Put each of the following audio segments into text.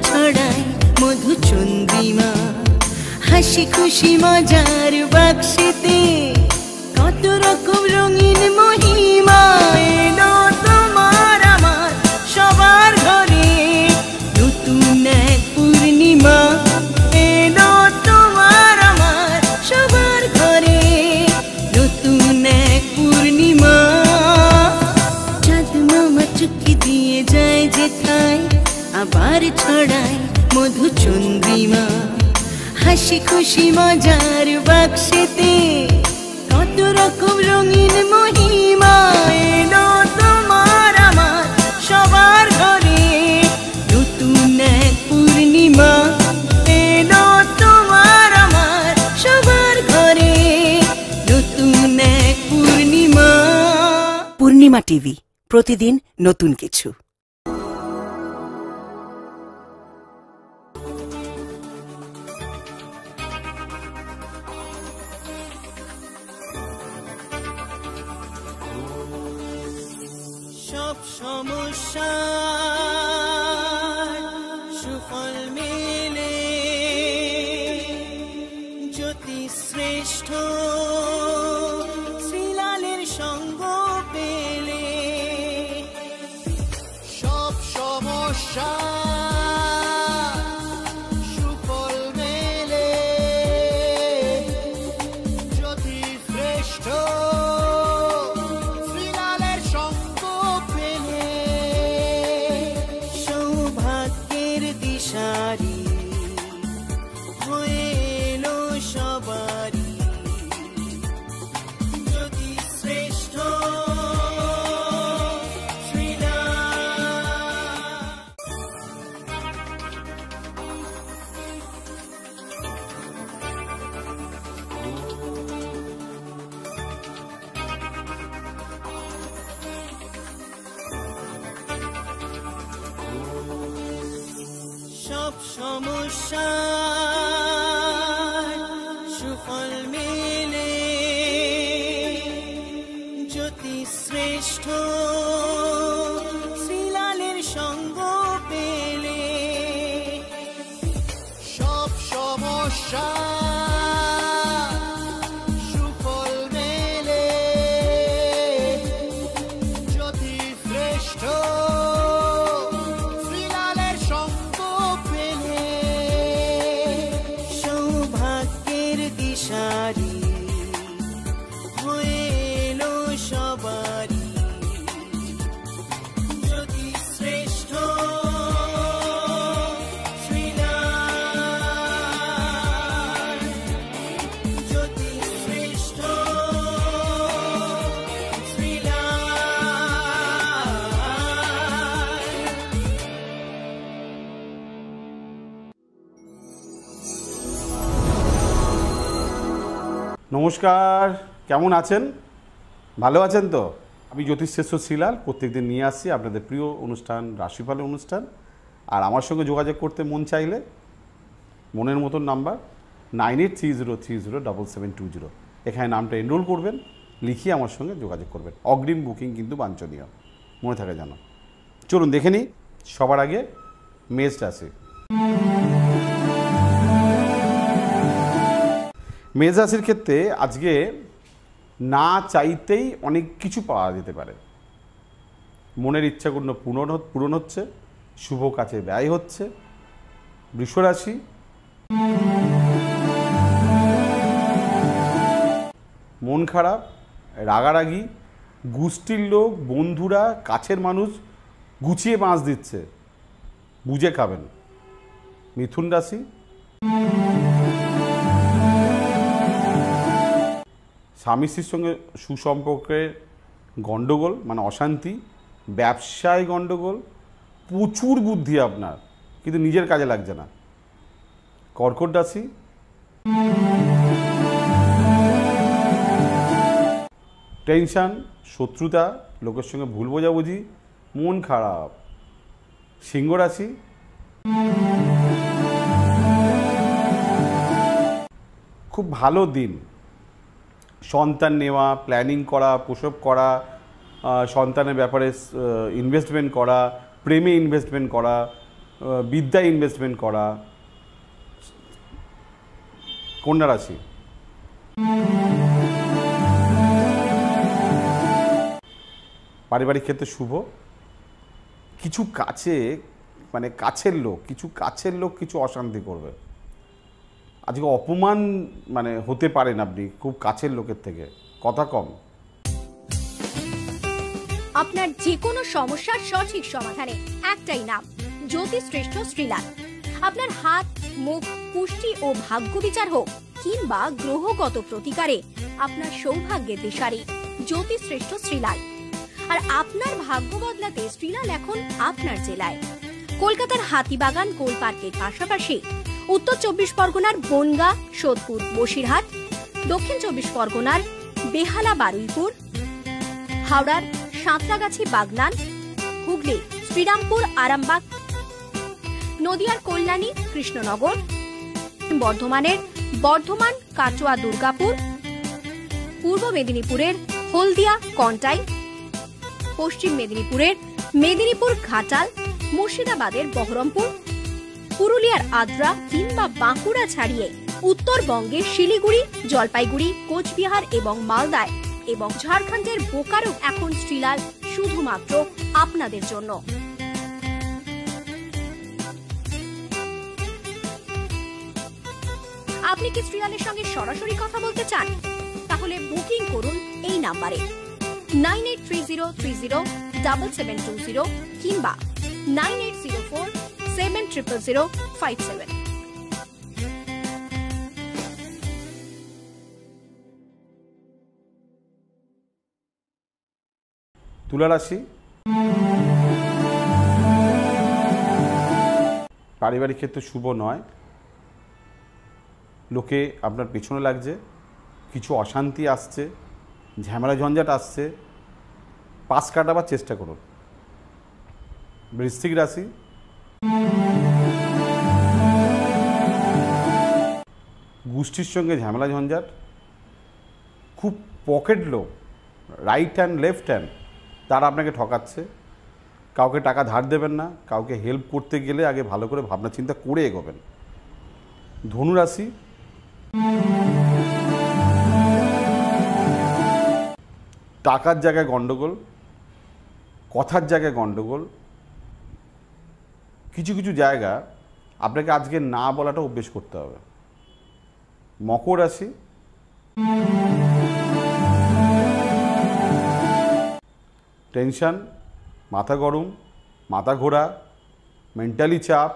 ছড়ায় মধুচন্দ্রিমা, হাসি খুশি মজার বাক্সেতে কত রকম রঙিন মহিমা। এলো তোমার আমার সবার ঘরে নতুন এক পূর্ণিমা, এলো তোমার আমার সবার ঘরে নতুন এক পূর্ণিমা। চাঁদ মামা চুক্তি দিয়ে যায় যেথায়, আবার ছড়ায় মধুচন্দ্রিমা, হাসি খুশি মজার বাক্সেতে কত রকম রঙিন মহিমা। এলো তোমার আমার সবার ঘরে নতুন এক পূর্ণিমা, এলো তোমার আমার সবার ঘরে নতুন এক পূর্ণিমা। পূর্ণিমা টিভি, প্রতিদিন নতুন কিছু। সব সমস্যা সুফল মেলে জ্যোতি শ্রেষ্ঠ শ্রীলালের সঙ্গ পেলে। সব সমস্যা সুফল মেলে জ্যোতি শ্রেষ্ঠ শ্রীলালের সঙ্গ পেলে। সৌভাগ্যের দিশারি হয়ে এলো সবারই জ্যোতি শ্রেষ্ঠ সব সমস্যা সুফল মেলে জ্যোতি শ্রেষ্ঠ শ্রীলালের সঙ্গ পেলে। সব সমস্যা সুফল মেলে জ্যোতি শ্রেষ্ঠ শ্রীলালের সঙ্গ পেলে। সৌভাগ্যের দিশারি হয়ে এলো সবারই জ্যোতি শ্রেষ্ঠ শ্রীলাল, জ্যোতি শ্রেষ্ঠ নমস্কার, কেমন আছেন? ভালো আছেন তো? আমি জ্যোতিষশ্রেষ্ঠ শ্রীলাল প্রত্যেকদিন নিয়ে আসছি আপনাদের প্রিয় অনুষ্ঠান রাশিফলের অনুষ্ঠান। আর আমার সঙ্গে যোগাযোগ করতে মন চাইলে মনের মতন নাম্বার 9830307720, এখানে নামটা এনরোল করবেন, লিখিয়ে আমার সঙ্গে যোগাযোগ করবেন। অগ্রিম বুকিং কিন্তু বাঞ্ছনীয়, মনে থাকে জানো। চলুন দেখে নিই। সবার আগে মেষ রাশি। মেষ রাশির ক্ষেত্রে আজকে না চাইতেই অনেক কিছু পাওয়া যেতে পারে। মনের ইচ্ছাগুলো পূরণ হচ্ছে, শুভ কাজে ব্যয় হচ্ছে। বৃষ রাশি। মন খারাপ, রাগারাগি, গোষ্ঠীর লোক, বন্ধুরা, কাছের মানুষ গুছিয়ে বাঁশ দিচ্ছে, বুঝে খাবেন। মিথুন রাশি। স্বামী স্ত্রীর সঙ্গে সুসম্পর্কের গণ্ডগোল, মানে অশান্তি, ব্যবসায় গণ্ডগোল, প্রচুর বুদ্ধি আপনার, কিন্তু নিজের কাজে লাগছে না। কর্কট রাশি। টেনশন, শত্রুতা, লোকের সঙ্গে ভুল বোঝাবুঝি, মন খারাপ। সিংহ রাশি। খুব ভালো দিন, সন্তান নেওয়া, প্ল্যানিং করা, প্রসব করা, সন্তানের ব্যাপারে ইনভেস্টমেন্ট করা, প্রেমে ইনভেস্টমেন্ট করা, বিদ্যায় ইনভেস্টমেন্ট করা। কন্যা রাশি, পারিবারিক ক্ষেত্রে শুভ। কিছু কাছের লোক কিছু অশান্তি করবে। আজকে অপমান হতে পারেন আপনি খুব কাছের লোকের থেকে, কথা কম। আপনার যে কোনো সমস্যার সঠিক সমাধানে একটাই নাম, জ্যোতিষশ্রেষ্ঠ শ্রীলাল। আপনার হাত, মুখ, পুষ্টি ও ভাগ্য বিচার হোক কিংবা গ্রহগত প্রতিকারে আপনার সৌভাগ্যের দিশারি জ্যোতিষশ্রেষ্ঠ শ্রীলাল। আর আপনার ভাগ্য বদলাতে শ্রীলাল এখন আপনার জেলায়। কলকাতার হাতিবাগান গোল পার্কের পাশাপাশি উত্তর 24 পরগনার বনগাঁ, সোদপুর, বসিরহাট, দক্ষিণ 24 পরগনার বেহালা, বারুইপুর, হাওড়ার সাঁতরাগাছি, বাগনান, হুগলি শ্রীরামপুর, আরামবাগ, নদিয়ার কল্যাণী, কৃষ্ণনগর, বর্ধমানের বর্ধমান, কাটোয়া, দুর্গাপুর, পূর্ব মেদিনীপুরের হলদিয়া, কন্টাই, পশ্চিম মেদিনীপুরের মেদিনীপুর, ঘাটাল, মুর্শিদাবাদের বহরমপুর, পুরুলিয়ার আদ্রা কিংবা বাঁকুড়া ছাড়িয়ে উত্তরবঙ্গের শিলিগুড়ি, জলপাইগুড়ি, কোচবিহার এবং মালদায় এবং ঝাড়খণ্ডের বোকারো এখন শ্রীলাল শুধুমাত্র আপনাদের জন্য। আপনি কি শ্রীলালের সঙ্গে সরাসরি কথা বলতে চান? তাহলে বুকিং করুন এই নাম্বারে 9830307720 কিংবা 9804700057। তুলা রাশি, পারিবারিক ক্ষেত্রে শুভ নয়। লোকে আপনার পেছনে লাগছে, কিছু অশান্তি আসছে, ঝামেলা ঝঞ্ঝাট আসছে, পাশ কাটাবার চেষ্টা করুন। বৃশ্চিক রাশি, গোষ্ঠীর সঙ্গে ঝামেলা ঝঞ্ঝাট, খুব পকেট লোক, রাইট হ্যান্ড লেফট হ্যান্ড, তারা আপনাকে ঠকাচ্ছে। কাউকে টাকা ধার দেবেন না, কাউকে হেল্প করতে গেলে আগে ভালো করে ভাবনা চিন্তা করে এগোবেন। ধনু রাশি, টাকার জায়গায় গন্ডগোল, কথার জায়গায় গন্ডগোল, কিছু কিছু জায়গা আপনাকে আজকে না বলাটা অভ্যেস করতে হবে। মকর রাশি, টেনশন, মাথা গরম, মাথা ঘোরা, মেন্টালি চাপ।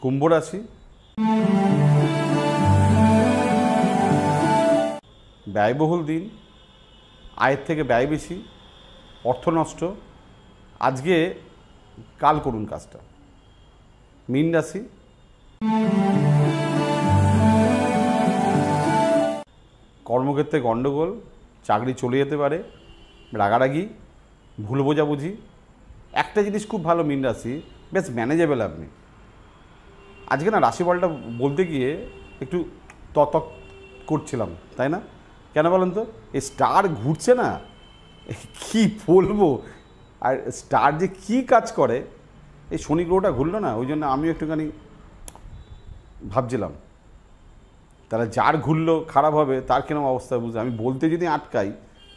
কুম্ভ রাশি, ব্যয়বহুল দিন, আয়ের থেকে ব্যয় বেশি, অর্থ নষ্ট। আজকে কাল করুন কাজটা। মীন রাশি, কর্মক্ষেত্রে গণ্ডগোল, চাকরি চলে যেতে পারে, রাগারাগি, ভুল বোঝাবুঝি। একটা জিনিস খুব ভালো মীন রাশি, বেশ ম্যানেজেবল আপনি। আজকে না রাশিফলটা বলতে গিয়ে একটু ততক করছিলাম, তাই না? কেন বলেন তো? এই স্টার ঘুরছে না, কি বলবো। আর স্টার যে কি কাজ করে, এই শনি গ্রহটা ঘুরলো না, ওই জন্য আমিও একটুখানি ভাবছিলাম তারা যার ঘুরলো খারাপ হবে তার কেন অবস্থা বুঝে। আমি বলতে যদি আটকাই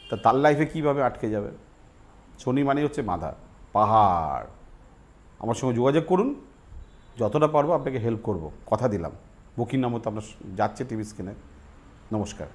তা তার লাইফে কীভাবে আটকে যাবে। শনি মানে হচ্ছে মাথা, পাহাড়। আমার সঙ্গে যোগাযোগ করুন, যতটা পারবো আপনাকে হেল্প করব, কথা দিলাম। বুকিং নাম্বার তো আপনার যাচ্ছে টিভি স্ক্রিনে। নমস্কার।